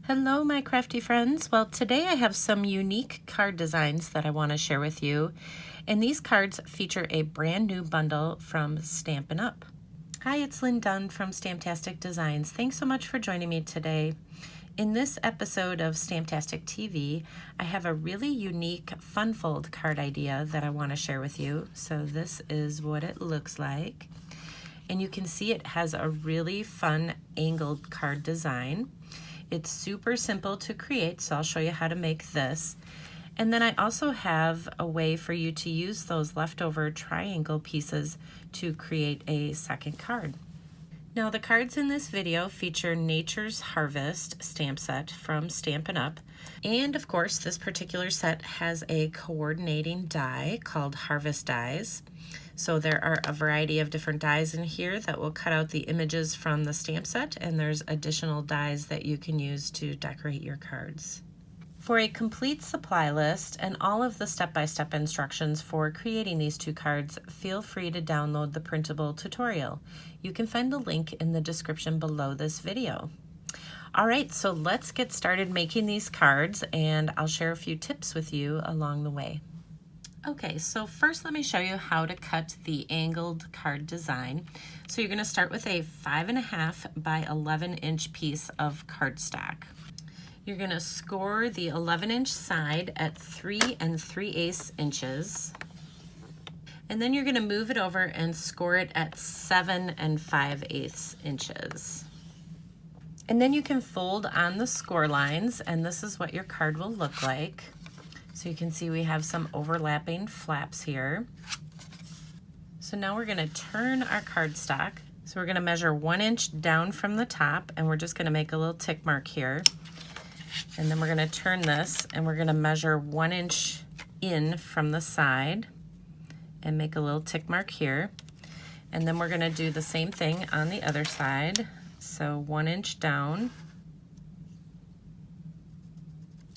Hello, my crafty friends. Well, today I have some unique card designs that I want to share with you. And these cards feature a brand new bundle from Stampin Up. Hi, it's Lynn Dunn from Stamptastic Designs. Thanks so much for joining me today. In this episode of Stamptastic TV, I have a really unique fun fold card idea that I want to share with you. So this is what it looks like. And you can see it has a really fun angled card design. It's super simple to create, so I'll show you how to make this. And then I also have a way for you to use those leftover triangle pieces to create a second card. Now, the cards in this video feature Nature's Harvest stamp set from Stampin' Up. And of course, this particular set has a coordinating die called Harvest Dies. So there are a variety of different dies in here that will cut out the images from the stamp set, and there's additional dies that you can use to decorate your cards. For a complete supply list and all of the step-by-step instructions for creating these two cards, feel free to download the printable tutorial. You can find the link in the description below this video. All right, so let's get started making these cards, and I'll share a few tips with you along the way. Okay, so first let me show you how to cut the angled card design. So you're going to start with a 5.5 by 11 inch piece of cardstock. You're going to score the 11-inch side at 3 3/8 inches. And then you're going to move it over and score it at 7 5/8 inches. And then you can fold on the score lines, and this is what your card will look like. So you can see we have some overlapping flaps here. So now we're going to turn our cardstock. So we're going to measure 1 inch down from the top, and we're just going to make a little tick mark here. And then we're going to turn this, and we're going to measure 1 inch in from the side and make a little tick mark here. And then we're going to do the same thing on the other side. So 1 inch down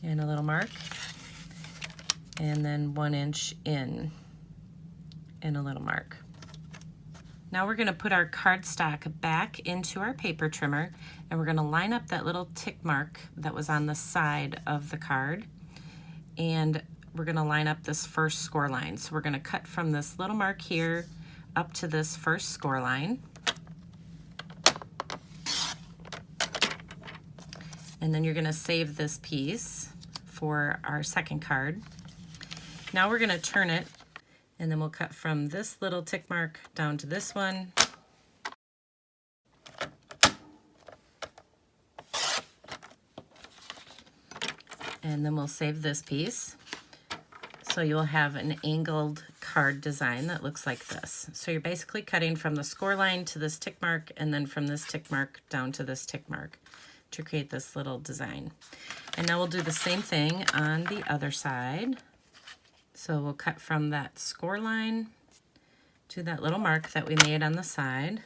and a little mark. And then 1 inch in and a little mark. Now we're going to put our cardstock back into our paper trimmer, and we're going to line up that little tick mark that was on the side of the card, and we're going to line up this first score line. So we're going to cut from this little mark here up to this first score line. And then you're going to save this piece for our second card. Now we're going to turn it, and then we'll cut from this little tick mark down to this one. And then we'll save this piece. So you'll have an angled card design that looks like this. So you're basically cutting from the score line to this tick mark, and then from this tick mark down to this tick mark to create this little design. And now we'll do the same thing on the other side. So we'll cut from that score line to that little mark that we made on the side.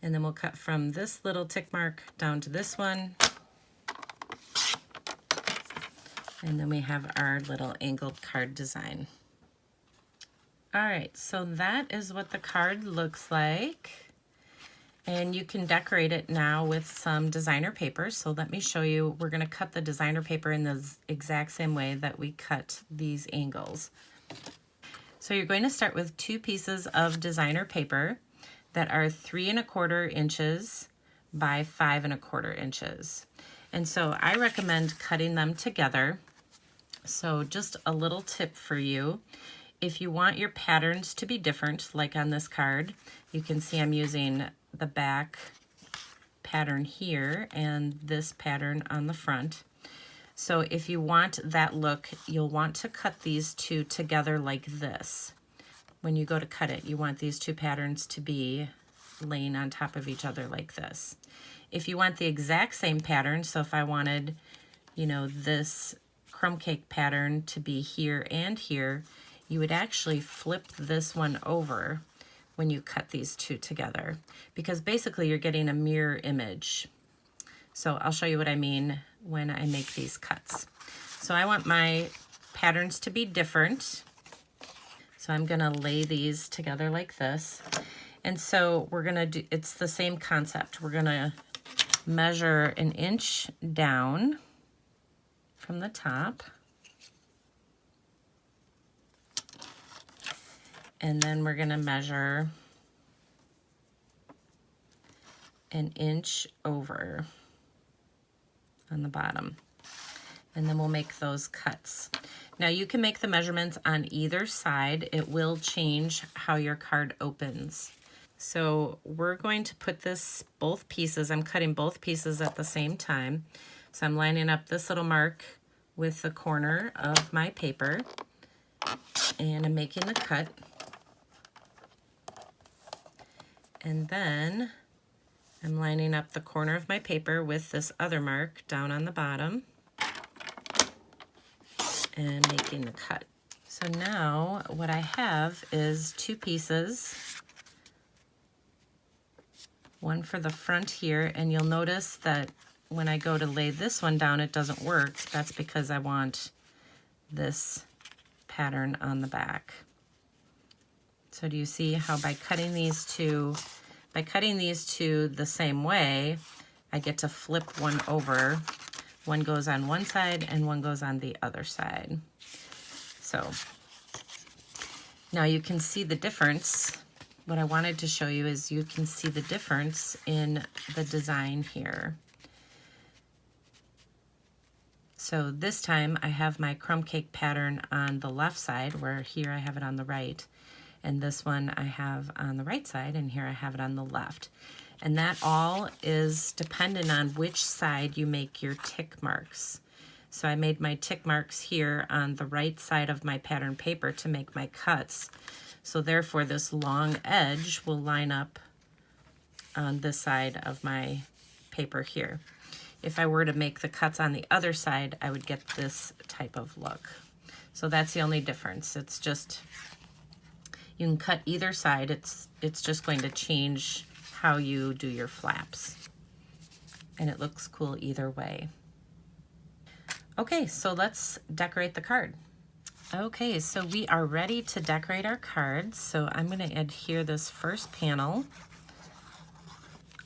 And then we'll cut from this little tick mark down to this one. And then we have our little angled card design. All right, so that is what the card looks like. And you can decorate it now with some designer paper. So let me show you. We're going to cut the designer paper in the exact same way that we cut these angles. So you're going to start with 2 pieces of designer paper that are 3 1/4 inches by 5 1/4 inches. And so I recommend cutting them together. So just a little tip for you. If you want your patterns to be different, like on this card, you can see I'm using the back pattern here and this pattern on the front. So if you want that look, you'll want to cut these two together like this. When you go to cut it, you want these two patterns to be laying on top of each other like this. If you want the exact same pattern, so if I wanted, this crumb cake pattern to be here and here, you would actually flip this one over when you cut these two together, because basically you're getting a mirror image. So I'll show you what I mean when I make these cuts. So I want my patterns to be different. So I'm gonna lay these together like this. And so we're gonna do, it's the same concept. We're gonna measure 1 inch down from the top. And then we're gonna measure 1 inch over on the bottom. And then we'll make those cuts. Now you can make the measurements on either side. It will change how your card opens. So we're going to put this, both pieces, I'm cutting both pieces at the same time. So I'm lining up this little mark with the corner of my paper, and I'm making the cut. And then I'm lining up the corner of my paper with this other mark down on the bottom and making the cut. So now what I have is 2 pieces, one for the front here, and you'll notice that when I go to lay this one down, it doesn't work. That's because I want this pattern on the back. So do you see how by cutting these two the same way, I get to flip one over. One goes on one side and one goes on the other side. So now you can see the difference. What I wanted to show you is you can see the difference in the design here. So this time I have my crumb cake pattern on the left side, where here I have it on the right. And this one I have on the right side, and here I have it on the left. And that all is dependent on which side you make your tick marks. So I made my tick marks here on the right side of my pattern paper to make my cuts. So therefore this long edge will line up on this side of my paper here. If I were to make the cuts on the other side, I would get this type of look. So that's the only difference. It's just, you can cut either side. It's just going to change how you do your flaps. And it looks cool either way. Okay, so let's decorate the card. Okay, so we are ready to decorate our cards. So I'm going to adhere this first panel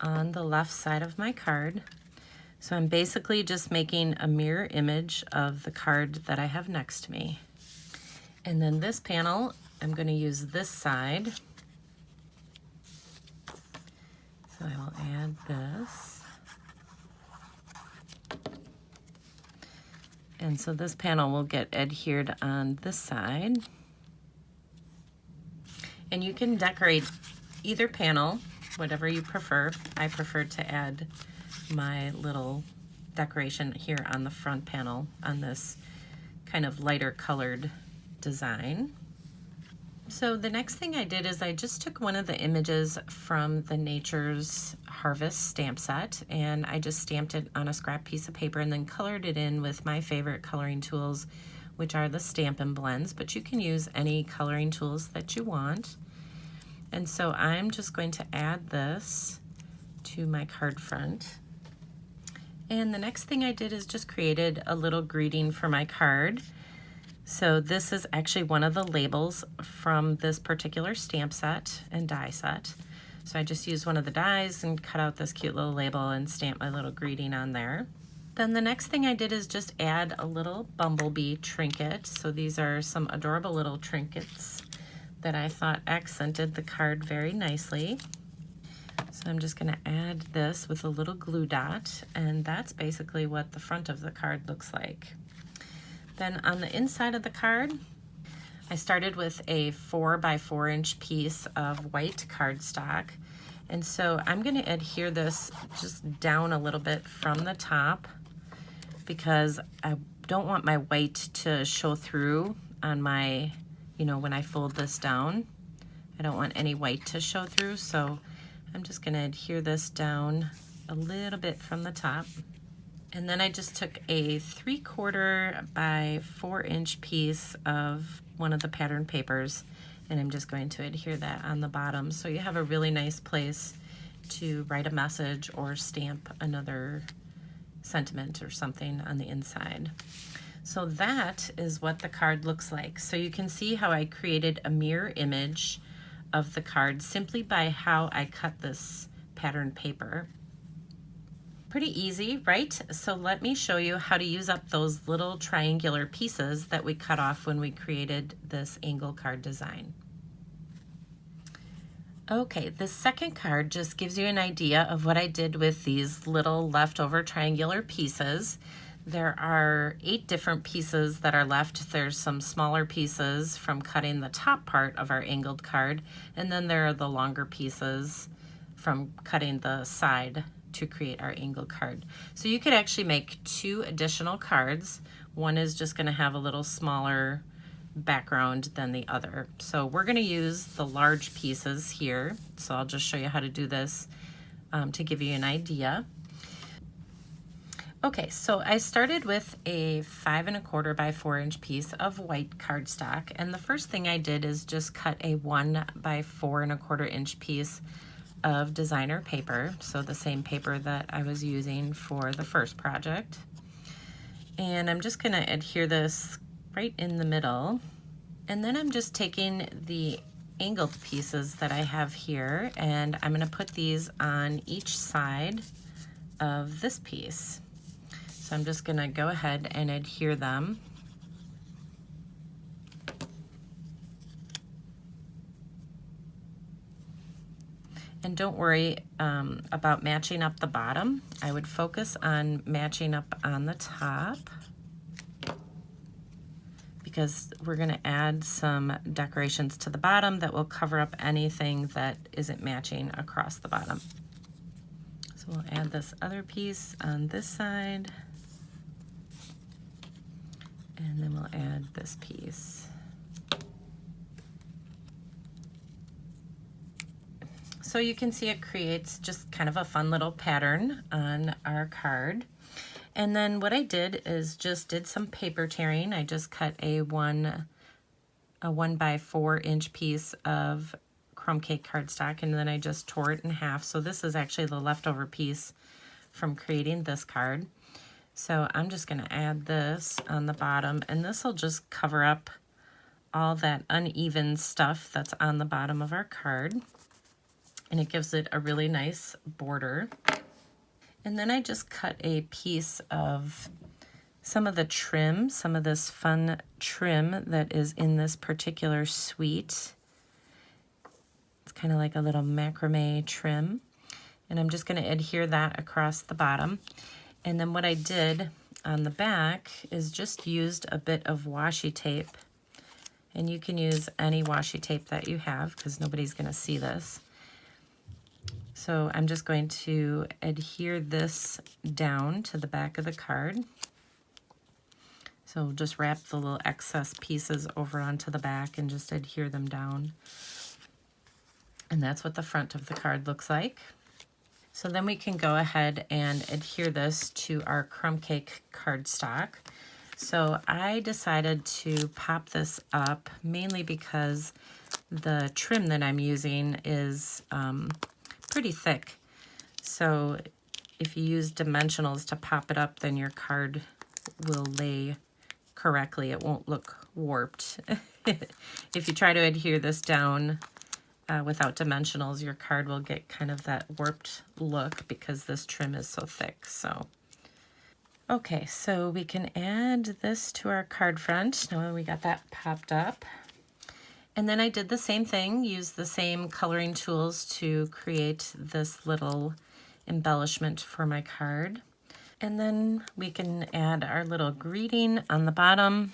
on the left side of my card. So I'm basically just making a mirror image of the card that I have next to me. And then this panel, I'm going to use this side. So I will add this. And so this panel will get adhered on this side. And you can decorate either panel, whatever you prefer. I prefer to add my little decoration here on the front panel on this kind of lighter colored design. So the next thing I did is I just took one of the images from the Nature's Harvest stamp set, and I just stamped it on a scrap piece of paper and then colored it in with my favorite coloring tools, which are the Stampin' Blends, but you can use any coloring tools that you want. And so I'm just going to add this to my card front. And the next thing I did is just created a little greeting for my card. So this is actually one of the labels from this particular stamp set and die set. So I just used one of the dies and cut out this cute little label and stamped my little greeting on there. Then the next thing I did is just add a little bumblebee trinket. So these are some adorable little trinkets that I thought accented the card very nicely. So I'm just going to add this with a little glue dot, and that's basically what the front of the card looks like. Then on the inside of the card, I started with a 4 by 4 inch piece of white cardstock. And so I'm going to adhere this just down a little bit from the top because I don't want my white to show through on my, when I fold this down. I don't want any white to show through, so I'm just going to adhere this down a little bit from the top. And then I just took a 3/4 by 4 inch piece of one of the pattern papers, and I'm just going to adhere that on the bottom. So you have a really nice place to write a message or stamp another sentiment or something on the inside. So that is what the card looks like. So you can see how I created a mirror image of the card simply by how I cut this pattern paper. Pretty easy, right? So let me show you how to use up those little triangular pieces that we cut off when we created this angle card design. Okay, this second card just gives you an idea of what I did with these little leftover triangular pieces. There are 8 different pieces that are left. There's some smaller pieces from cutting the top part of our angled card, and then there are the longer pieces from cutting the side to create our angled card. So you could actually make 2 additional cards. One is just going to have a little smaller background than the other. So we're going to use the large pieces here. So I'll just show you how to do this to give you an idea. Okay, so I started with a 5 1/4 by 4 inch piece of white cardstock, and the first thing I did is just cut a 1 by 4 1/4 inch piece of designer paper, so the same paper that I was using for the first project. And I'm just going to adhere this right in the middle, and then I'm just taking the angled pieces that I have here, and I'm going to put these on each side of this piece. So I'm just going to go ahead and adhere them. And don't worry about matching up the bottom. I would focus on matching up on the top, because we're going to add some decorations to the bottom that will cover up anything that isn't matching across the bottom. So we'll add this other piece on this side, and then we'll add this piece. So you can see it creates just kind of a fun little pattern on our card. And then what I did is just did some paper tearing. I just cut a 1 by 4 inch piece of crumb cake cardstock, and then I just tore it in half. So this is actually the leftover piece from creating this card. So I'm just going to add this on the bottom, and this will just cover up all that uneven stuff that's on the bottom of our card, and it gives it a really nice border. And then I just cut a piece of some of the trim, some of this fun trim that is in this particular suite. It's kind of like a little macrame trim. And I'm just going to adhere that across the bottom. And then what I did on the back is just used a bit of washi tape. And you can use any washi tape that you have, because nobody's going to see this. So I'm just going to adhere this down to the back of the card. So just wrap the little excess pieces over onto the back and just adhere them down. And that's what the front of the card looks like. So then we can go ahead and adhere this to our crumb cake cardstock. So I decided to pop this up mainly because the trim that I'm using is pretty thick. So if you use dimensionals to pop it up, then your card will lay correctly. It won't look warped. If you try to adhere this down without dimensionals, your card will get kind of that warped look because this trim is so thick. So okay, so we can add this to our card front now we got that popped up. And then I did the same thing, used the same coloring tools to create this little embellishment for my card. And then we can add our little greeting on the bottom.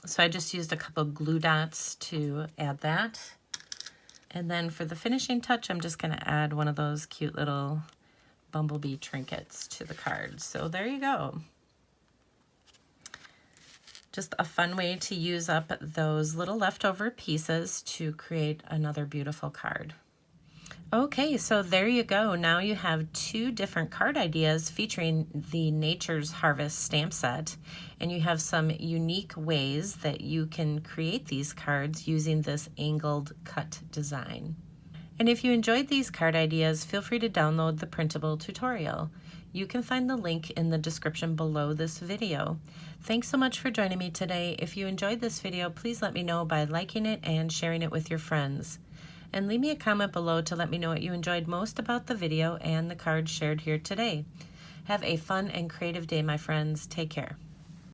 So I just used a couple glue dots to add that. And then for the finishing touch, I'm just going to add one of those cute little bumblebee trinkets to the card. So there you go. Just a fun way to use up those little leftover pieces to create another beautiful card. Okay, so there you go. Now you have 2 different card ideas featuring the Nature's Harvest stamp set, and you have some unique ways that you can create these cards using this angled cut design. And if you enjoyed these card ideas, feel free to download the printable tutorial. You can find the link in the description below this video. Thanks so much for joining me today. If you enjoyed this video, please let me know by liking it and sharing it with your friends. and leave me a comment below to let me know what you enjoyed most about the video and the cards shared here today. Have a fun and creative day, my friends. Take care.